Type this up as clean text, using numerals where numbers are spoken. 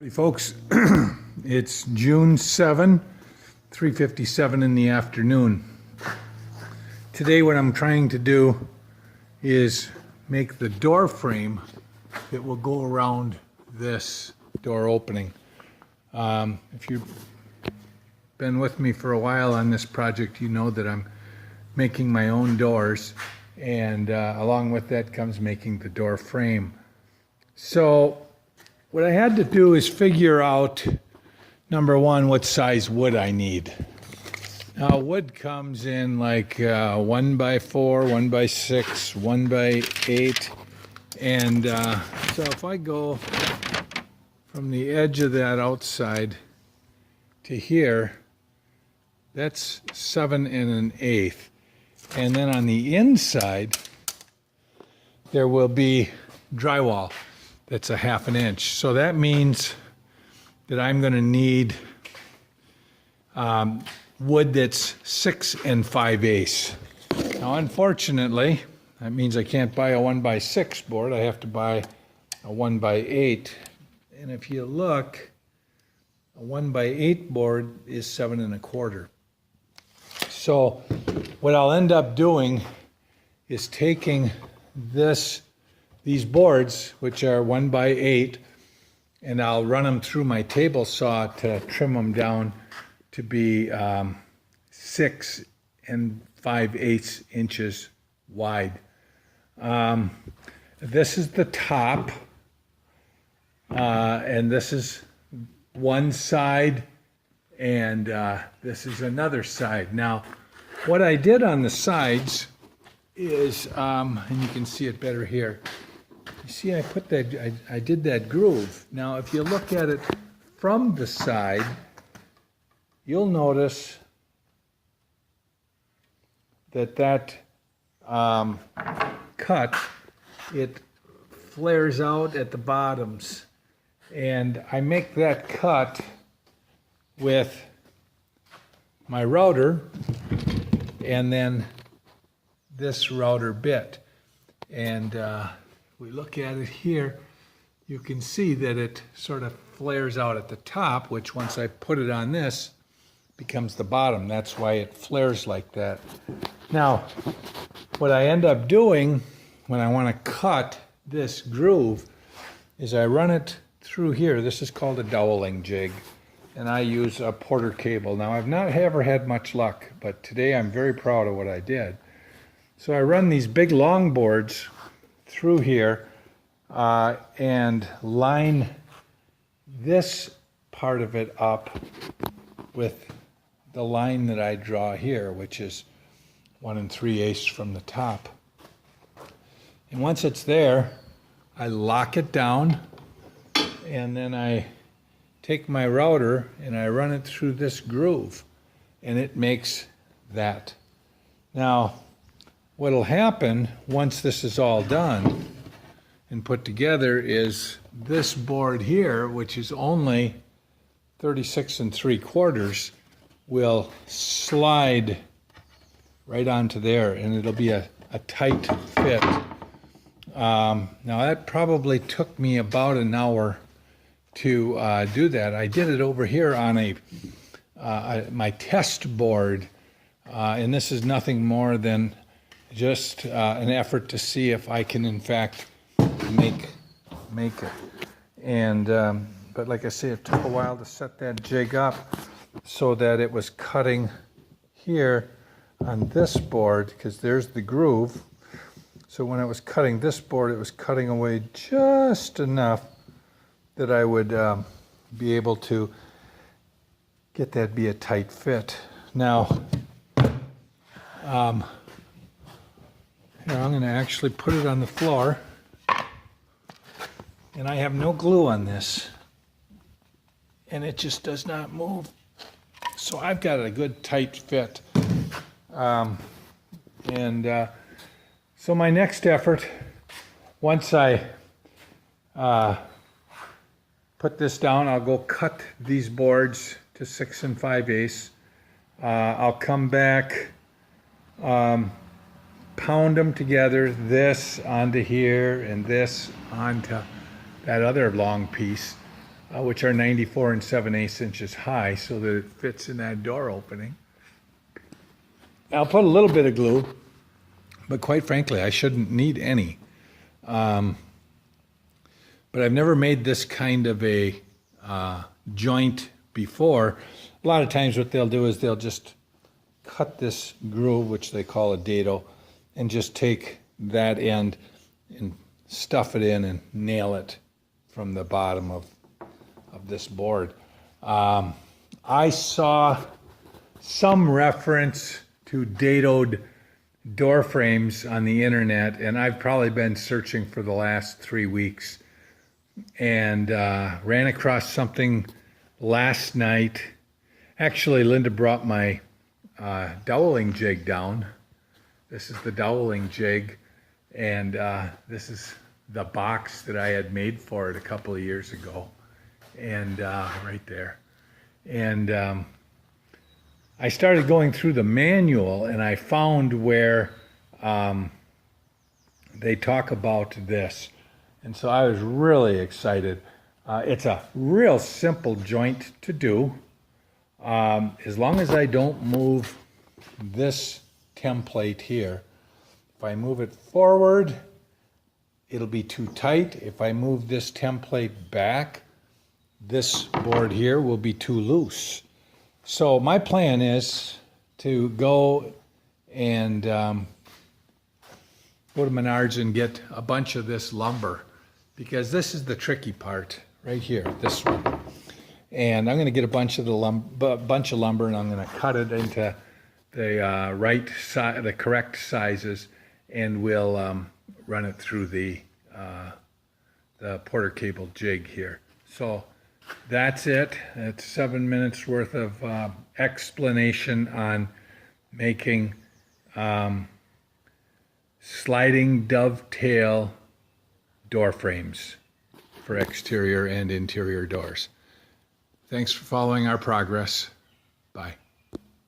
Hey folks, it's June 7, 3:57 in the afternoon. Today what I'm trying to do is make the door frame that will go around this door opening. If you've been with me for a while on this project, you know that I'm making my own doors, and along with that comes making the door frame. So what I had to do is figure out, number one, what size wood I need. Now, wood comes in like 1x4, 1x6, 1x8, and so if I go from the edge of that outside to here, that's 7 1/8. And then on the inside, there will be drywall. That's a 1/2 inch. So that means that I'm going to need wood that's 6 5/8. Now, unfortunately, that means I can't buy a 1x6 board. I have to buy a 1x8. And if you look, a 1x8 board is 7 1/4. So what I'll end up doing is taking these boards, which are 1x8, and I'll run them through my table saw to trim them down to be 6 5/8 inches wide. This is the top, and this is one side, and this is another side. Now, what I did on the sides is, and you can see it better here. You see, I did that groove. Now, if you look at it from the side, you'll notice that cut, it flares out at the bottoms. And I make that cut with my router and then this router bit. And we look at it here, you can see that it sort of flares out at the top, which once I put it on this, becomes the bottom. That's why it flares like that. Now, what I end up doing when I want to cut this groove is I run it through here. This is called a doweling jig, and I use a Porter cable. Now, I've not ever had much luck, but today I'm very proud of what I did. So I run these big long boards through here and line this part of it up with the line that I draw here, which is 1 3/8 from the top. And once it's there, I lock it down, and then I take my router and I run it through this groove, and it makes that. Now, what'll happen once this is all done and put together is this board here, which is only 36 3/4, will slide right onto there, and it'll be a tight fit. Now, that probably took me about an hour to do that. I did it over here on my test board, and this is nothing more than just an effort to see if I can in fact make it. And but like I say, it took a while to set that jig up so that it was cutting here on this board, because there's the groove. So when I was cutting this board, it was cutting away just enough that I would be able to get that be a tight fit. Now, here, I'm going to actually put it on the floor, and I have no glue on this, and it just does not move. So I've got a good tight fit. So my next effort, once I put this down, I'll go cut these boards to 6 5/8. I'll come back, pound them together, this onto here and this onto that other long piece. which are 94 and 7/8 inches high, so that it fits in that door opening. I'll put a little bit of glue, but quite frankly, I shouldn't need any. But I've never made this kind of a joint before. A lot of times what they'll do is they'll just cut this groove, which they call a dado, and just take that end and stuff it in and nail it from the bottom of this board. I saw some reference to dadoed door frames on the internet, and I've probably been searching for the last 3 weeks, and ran across something last night. Actually, Linda brought my doweling jig down. This is the doweling jig, and this is the box that I had made for it a couple of years ago, and right there. And I started going through the manual, and I found where they talk about this. And so I was really excited. It's a real simple joint to do. As long as I don't move this template here. If I move it forward, it'll be too tight. If I move this template back, this board here will be too loose. So my plan is to go and go to Menards and get a bunch of this lumber, because this is the tricky part right here, this one. And I'm going to get a bunch of lumber, and I'm going to cut it into the correct sizes, and we'll run it through the Porter cable jig here. So that's it. It's 7 minutes worth of explanation on making sliding dovetail door frames for exterior and interior doors. Thanks for following our progress. Bye.